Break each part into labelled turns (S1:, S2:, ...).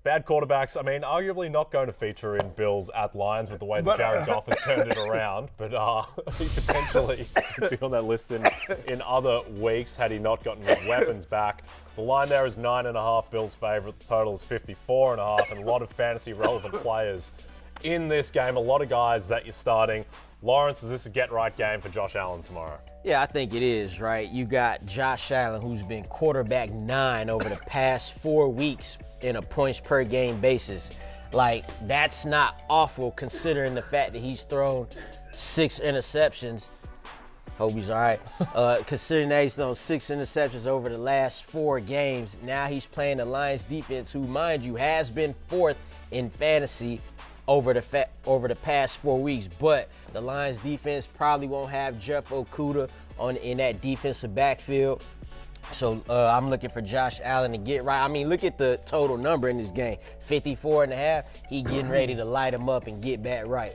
S1: bad quarterbacks. I mean, arguably not going to feature in Bills at Lions with the way that Jared Goff has turned it around. But he potentially could be on that list in other weeks had he not gotten his weapons back. The line there is 9.5. Bills' favourite. The total is 54.5, and a lot of fantasy relevant players in this game. A lot of guys that you're starting. Lawrence, is this a get-right game for Josh Allen tomorrow?
S2: Yeah, I think it is, right? You got Josh Allen, who's been quarterback 9 over the past 4 weeks in a points-per-game basis. Like, that's not awful considering the fact that he's thrown 6 interceptions. Hope he's all right. Considering that he's thrown 6 interceptions over the last 4 games, now he's playing the Lions defense, who, mind you, has been 4th in fantasy over the past 4 weeks. But the Lions defense probably won't have Jeff Okudah in that defensive backfield. So I'm looking for Josh Allen to get right. I mean, look at the total number in this game, 54.5. He getting ready to light him up and get back right.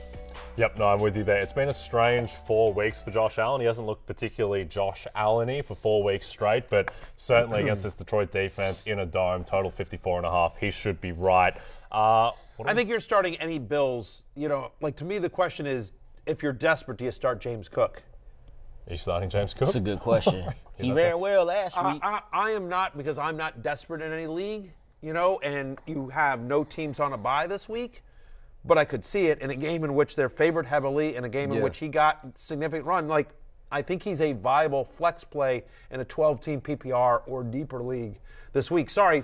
S1: Yep, no, I'm with you there. It's been a strange 4 weeks for Josh Allen. He hasn't looked particularly Josh Allen-y for 4 weeks straight, but certainly against this Detroit defense in a dome, total 54.5, he should be right.
S3: I think you're starting any Bills. You know, like, to me, the question is, if you're desperate, do you start James Cook?
S1: Are you starting James Cook?
S2: That's a good question. He ran well last week.
S3: I am not, because I'm not desperate in any league, you know, and you have no teams on a bye this week. But I could see it in a game in which they're favored heavily, in a game in which he got significant run. Like, I think he's a viable flex play in a 12-team PPR or deeper league this week. Sorry,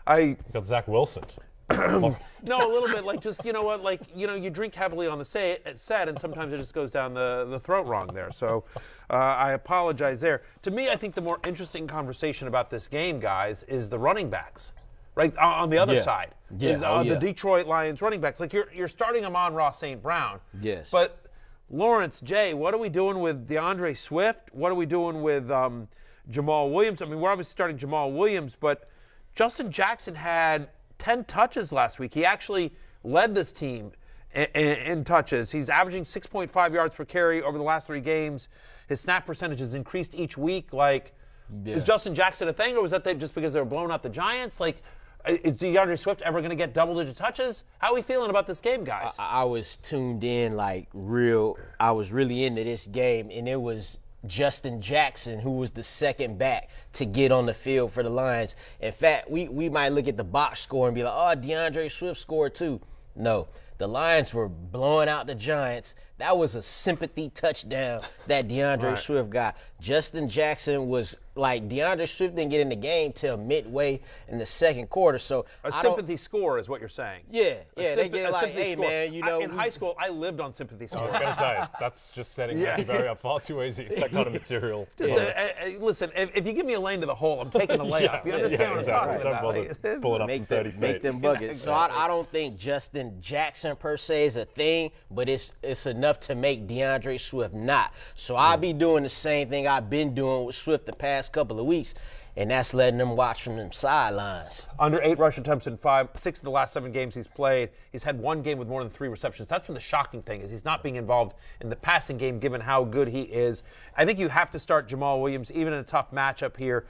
S1: You got Zach Wilson.
S3: No, a little bit. Like, just, you know what, like, you know, you drink heavily on the set, and sometimes it just goes down the throat wrong there. So I apologize there. To me, I think the more interesting conversation about this game, guys, is the running backs. Right on the other side, the Detroit Lions running backs. Like, you're starting Amon-Ra St. Brown.
S2: Yes.
S3: But Lawrence, Jay, what are we doing with DeAndre Swift? What are we doing with Jamal Williams? I mean, we're obviously starting Jamal Williams, but Justin Jackson had 10 touches last week. He actually led this team in touches. He's averaging 6.5 yards per carry over the last 3 games. His snap percentage has increased each week. Like, is Justin Jackson a thing, or was that just because they were blowing out the Giants? Like, is DeAndre Swift ever going to get double-digit touches? How are we feeling about this game, guys?
S2: I was tuned in I was really into this game, and it was Justin Jackson who was the second back to get on the field for the Lions. In fact, we might look at the box score and be like, oh, DeAndre Swift scored too. No, the Lions were blowing out the Giants. That was a sympathy touchdown that DeAndre Swift got. Justin Jackson was like, DeAndre Swift didn't get in the game till midway in the second quarter. So
S3: a sympathy score is what you're saying.
S2: Yeah, they get like, hey, score. Man, you know.
S3: In high school, I lived on sympathy scores.
S1: I was going to say, that's just setting that very up far too easy. That kind of material.
S3: Listen, if you give me a lane to the hole, I'm taking a layup. You understand what I'm talking about?
S1: Don't bother pulling up 30 feet.
S2: Make them buckets. So I don't think Justin Jackson per se is a thing, but it's enough to make DeAndre Swift not. So I'll be doing the same thing I've been doing with Swift the past couple of weeks, and that's letting them watch from them sidelines.
S3: Under 8 rush attempts in 6 of the last 7 games he's played. He's had 1 game with more than 3 receptions. That's been the shocking thing, is he's not being involved in the passing game given how good he is. I think you have to start Jamal Williams even in a tough matchup here,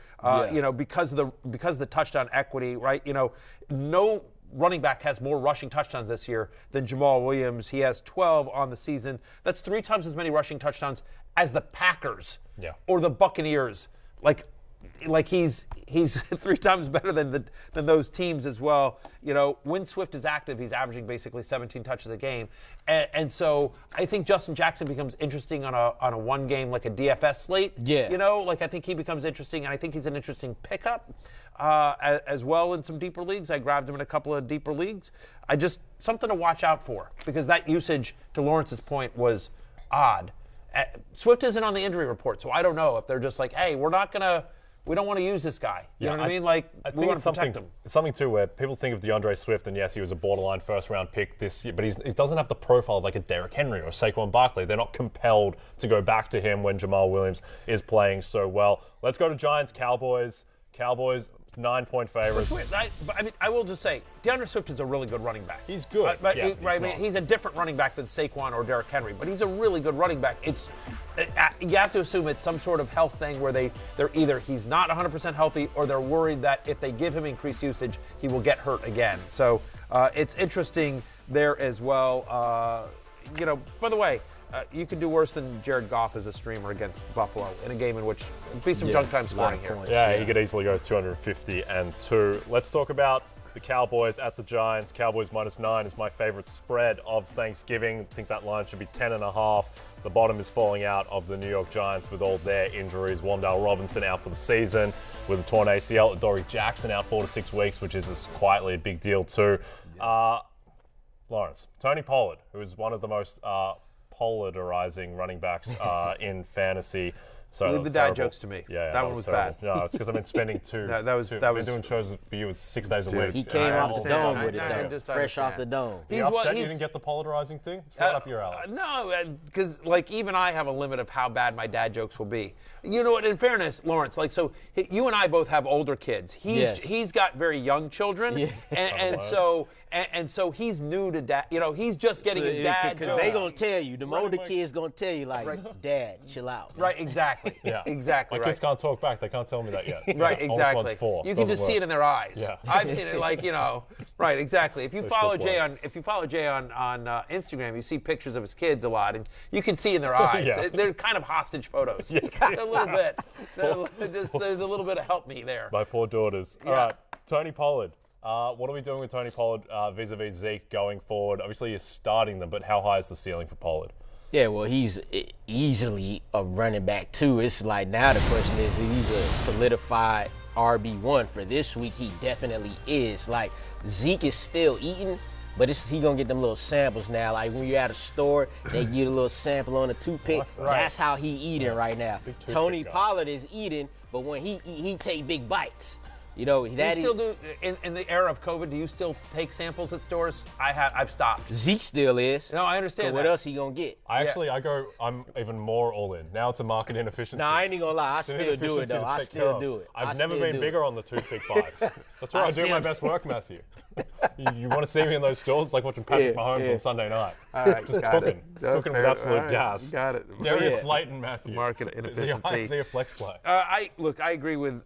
S3: you know, because of the touchdown equity, right? You know, no running back has more rushing touchdowns this year than Jamal Williams. He has 12 on the season. That's 3 times as many rushing touchdowns as the Packers or the Buccaneers. Like he's 3 times better than those teams as well. You know, when Swift is active, he's averaging basically 17 touches a game, and so I think Justin Jackson becomes interesting on a 1 game, like a DFS slate.
S2: Yeah,
S3: you know, like, I think he becomes interesting, and I think he's an interesting pickup as well in some deeper leagues. I grabbed him in a couple of deeper leagues. Something to watch out for, because that usage, to Lawrence's point, was odd. Swift isn't on the injury report, so I don't know if they're just like, hey, we don't want to use this guy. You know what I mean? Like, we want to protect him.
S1: It's something, too, where people think of DeAndre Swift, and yes, he was a borderline first-round pick this year, but he doesn't have the profile of like a Derrick Henry or Saquon Barkley. They're not compelled to go back to him when Jamal Williams is playing so well. Let's go to Giants-Cowboys. Cowboys, 9-point favorites.
S3: I will just say, DeAndre Swift is a really good running back.
S1: He's good.
S3: He's a different running back than Saquon or Derrick Henry, but he's a really good running back. You have to assume it's some sort of health thing where they're either he's not 100% healthy or they're worried that if they give him increased usage, he will get hurt again. So it's interesting there as well. By the way, you could do worse than Jared Goff as a streamer against Buffalo in a game in which there'd be some junk time scoring here.
S1: He could easily go 250-2. Let's talk about the Cowboys at the Giants. Cowboys -9 is my favorite spread of Thanksgiving. I think that line should be 10.5. The bottom is falling out of the New York Giants with all their injuries. Wan'Dale Robinson out for the season with a torn ACL. Adoree Jackson out 4 to 6 weeks, which is quietly a big deal too. Lawrence, Tony Pollard, who is one of the most polarizing running backs in fantasy. So
S3: leave the dad jokes to me.
S1: Yeah,
S3: that one was bad.
S1: No, it's because I've been spending I've been doing shows for you 6 days a week.
S2: He came off the dome with it, though. Fresh off the dome.
S1: He's upset you didn't get the polarizing thing? It's right up your alley.
S3: No, because even I have a limit of how bad my dad jokes will be. You know what? In fairness, Lawrence, you and I both have older kids. He's got very young children, and so he's new to dad. He's just getting his dad jokes.
S2: They gonna tell you, the older kids gonna tell you Dad, chill out.
S3: Right, exactly.
S1: Yeah,
S3: exactly.
S1: My kids can't talk back. They can't tell me that yet.
S3: Right, exactly. You can just see it in their eyes.
S1: Yeah.
S3: I've seen it right, exactly. If you follow Jay on Instagram, you see pictures of his kids a lot, and you can see in their eyes.
S1: Yeah.
S3: They're kind of hostage photos. A little bit. There's a little bit of help me there.
S1: My poor daughters.
S3: Yeah.
S1: All right, Tony Pollard. What are we doing with Tony Pollard vis-a-vis Zeke going forward? Obviously, you're starting them, but how high is the ceiling for Pollard?
S2: Yeah, well, he's easily a running back, too. It's like now the question is, he's a solidified RB1 for this week. He definitely is. Like, Zeke is still eating, but he going to get them little samples now. Like, when you're at a store, they give you a little sample on a toothpick. Right. That's how he eating right now. Tony Pollard is eating, but when he eat, he take big bites. You still
S3: do in the era of COVID. Do you still take samples at stores? I've stopped.
S2: Zeke still is.
S3: No, I understand.
S2: So what else he gonna get?
S1: I'm even more all in. Now it's a market inefficiency.
S2: No, I ain't gonna lie. I still do it though. I still do it.
S1: I've never been bigger on the toothpick bites. That's where I do my best work, Matthew. You want to see me in those stores? It's like watching Patrick Mahomes on Sunday night.
S3: All right,
S1: just cooking with absolute gas.
S3: You got it.
S1: Darius Slayton, Matthew.
S3: Market inefficiency.
S1: Is he a flex play?
S3: I agree with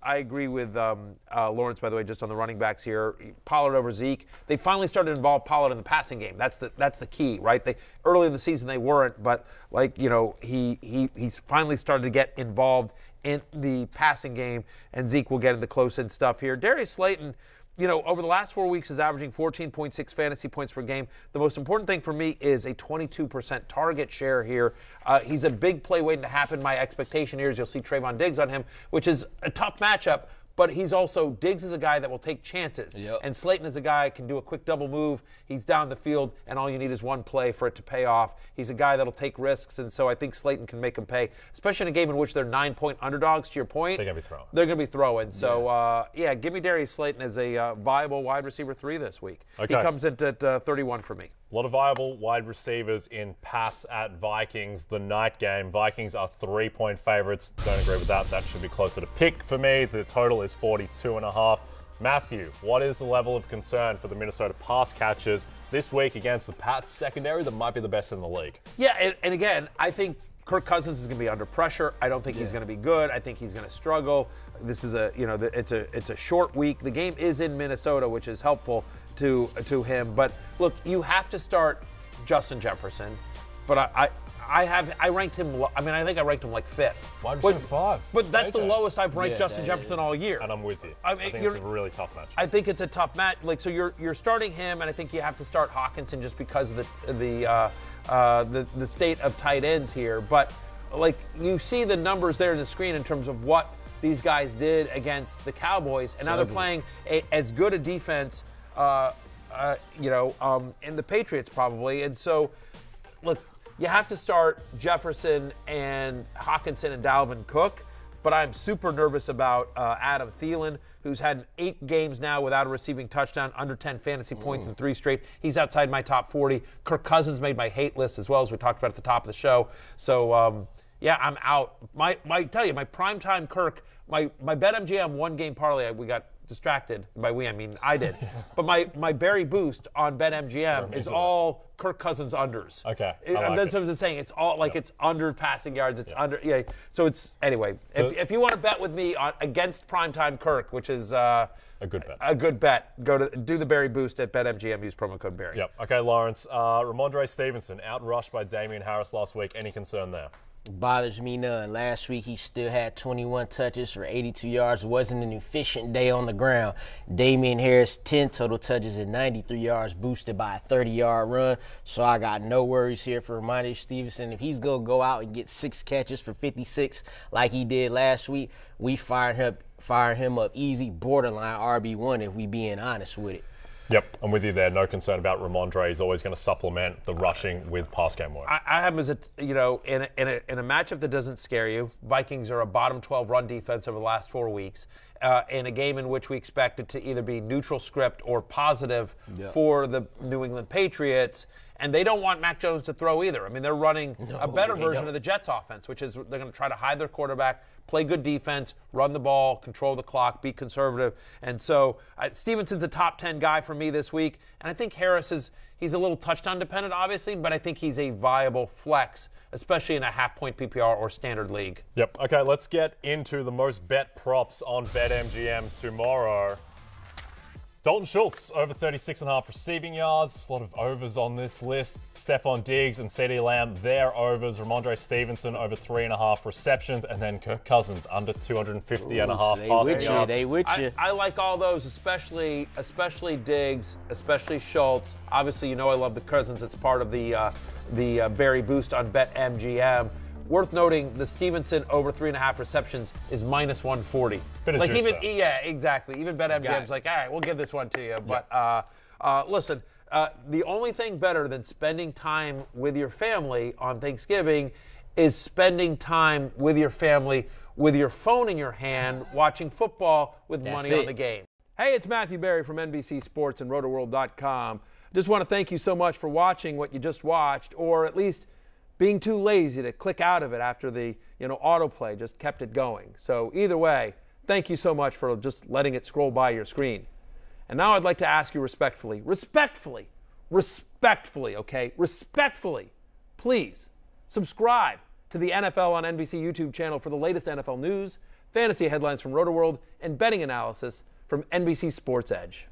S3: Lawrence, by the way, just on the running backs here. Pollard over Zeke. They finally started to involve Pollard in the passing game. That's the key, right? Early in the season they weren't, but he's finally started to get involved in the passing game, and Zeke will get into close-in stuff here. Darius Slayton, over the last 4 weeks is averaging 14.6 fantasy points per game. The most important thing for me is a 22% target share here. He's a big play waiting to happen. My expectation here is you'll see Trayvon Diggs on him, which is a tough matchup. But Diggs is a guy that will take chances.
S2: Yep.
S3: And Slayton is a guy who can do a quick double move. He's down the field, and all you need is one play for it to pay off. He's a guy that'll take risks, and so I think Slayton can make him pay, especially in a game in which they're 9-point underdogs, to your point.
S1: They're going to be throwing.
S3: They're going to be throwing. So, give me Darius Slayton as a viable wide receiver 3 this week.
S1: Okay.
S3: He comes in at 31 for me.
S1: A lot of viable wide receivers in Pats at Vikings, the night game. Vikings are 3-point favorites. Don't agree with that. That should be closer to pick for me. The total is 42.5. Matthew, what is the level of concern for the Minnesota pass catchers this week against the Pats secondary that might be the best in the league?
S3: Yeah, and again, I think Kirk Cousins is going to be under pressure. I don't think he's going to be good. I think he's going to struggle. This is it's a short week. The game is in Minnesota, which is helpful to him. But look, you have to start Justin Jefferson. But I ranked him. I think I ranked him like 5th.
S1: Wide receiver 5.
S3: But that's the lowest I've ranked Justin Jefferson all year.
S1: And I'm with you. I think it's a really tough match.
S3: I think it's a tough match. So you're starting him, and I think you have to start Hawkinson just because of the state of tight ends here. But you see the numbers there in the screen in terms of what these guys did against the Cowboys, and now they're playing as good a defense, in the Patriots probably. And so, look, you have to start Jefferson and Hawkinson and Dalvin Cook, but I'm super nervous about Adam Thielen, who's had 8 games now without a receiving touchdown, under 10 fantasy points in 3 straight. He's outside my top 40. Kirk Cousins made my hate list as well, as we talked about at the top of the show. So, I'm out. My primetime Kirk, my BetMGM 1-game parlay, we got distracted. By we, I mean I did. But my Barry boost on BetMGM is all Kirk Cousins unders.
S1: Okay.
S3: That's what I'm saying. It's all like it's under passing yards. It's under. Yeah. So it's anyway. If you want to bet with me against Primetime Kirk, which is a
S1: good bet.
S3: A good bet. Do the Barry boost at BetMGM. Use promo code Barry.
S1: Yep. Okay, Lawrence. Ramondre Stevenson outrushed by Damian Harris last week. Any concern there?
S2: Bothers me none. Last week he still had 21 touches for 82 yards. It wasn't an efficient day on the ground. Damian Harris, 10 total touches and 93 yards, boosted by a 30-yard run. So I got no worries here for Ramondre Stevenson. If he's going to go out and get 6 catches for 56 like he did last week, we fire him up easy, borderline RB1 if we being honest with it.
S1: Yep, I'm with you there. No concern about Ramondre. He's always going to supplement the rushing with pass game work.
S3: I have him as in a matchup that doesn't scare you. Vikings are a bottom 12 run defense over the last 4 weeks. In a game in which we expect it to either be neutral script or positive for the New England Patriots. And they don't want Mac Jones to throw either. I mean, they're running a better version of the Jets offense, which is they're going to try to hide their quarterback, play good defense, run the ball, control the clock, be conservative. And so Stevenson's a top 10 guy for me this week. And I think Harris he's a little touchdown dependent, obviously, but I think he's a viable flex, especially in a half-point PPR or standard league.
S1: Yep. Okay, let's get into the most bet props on BetMGM tomorrow. Dalton Schultz, over 36.5 receiving yards. A lot of overs on this list. Stephon Diggs and CeeDee Lamb, their overs. Ramondre Stevenson, over 3.5 receptions. And then Kirk Cousins, under 250.5 passing yards.
S2: They with you.
S3: I like all those, especially Diggs, especially Schultz. Obviously, you know I love the Cousins. It's part of the Barry boost on BetMGM. Worth noting, the Stevenson over 3.5 receptions is minus 140.
S1: Bit of juice, though.
S3: Yeah, exactly. Even BetMGM's like, all right, we'll give this one to you. But listen, the only thing better than spending time with your family on Thanksgiving is spending time with your family with your phone in your hand, watching football with money on the game. Hey, it's Matthew Berry from NBC Sports and Rotoworld.com. Just want to thank you so much for watching what you just watched, or at least being too lazy to click out of it after the autoplay just kept it going. So either way, thank you so much for just letting it scroll by your screen. And now I'd like to ask you respectfully, okay, please subscribe to the NFL on NBC YouTube channel for the latest NFL news, fantasy headlines from Rotoworld, and betting analysis from NBC Sports Edge.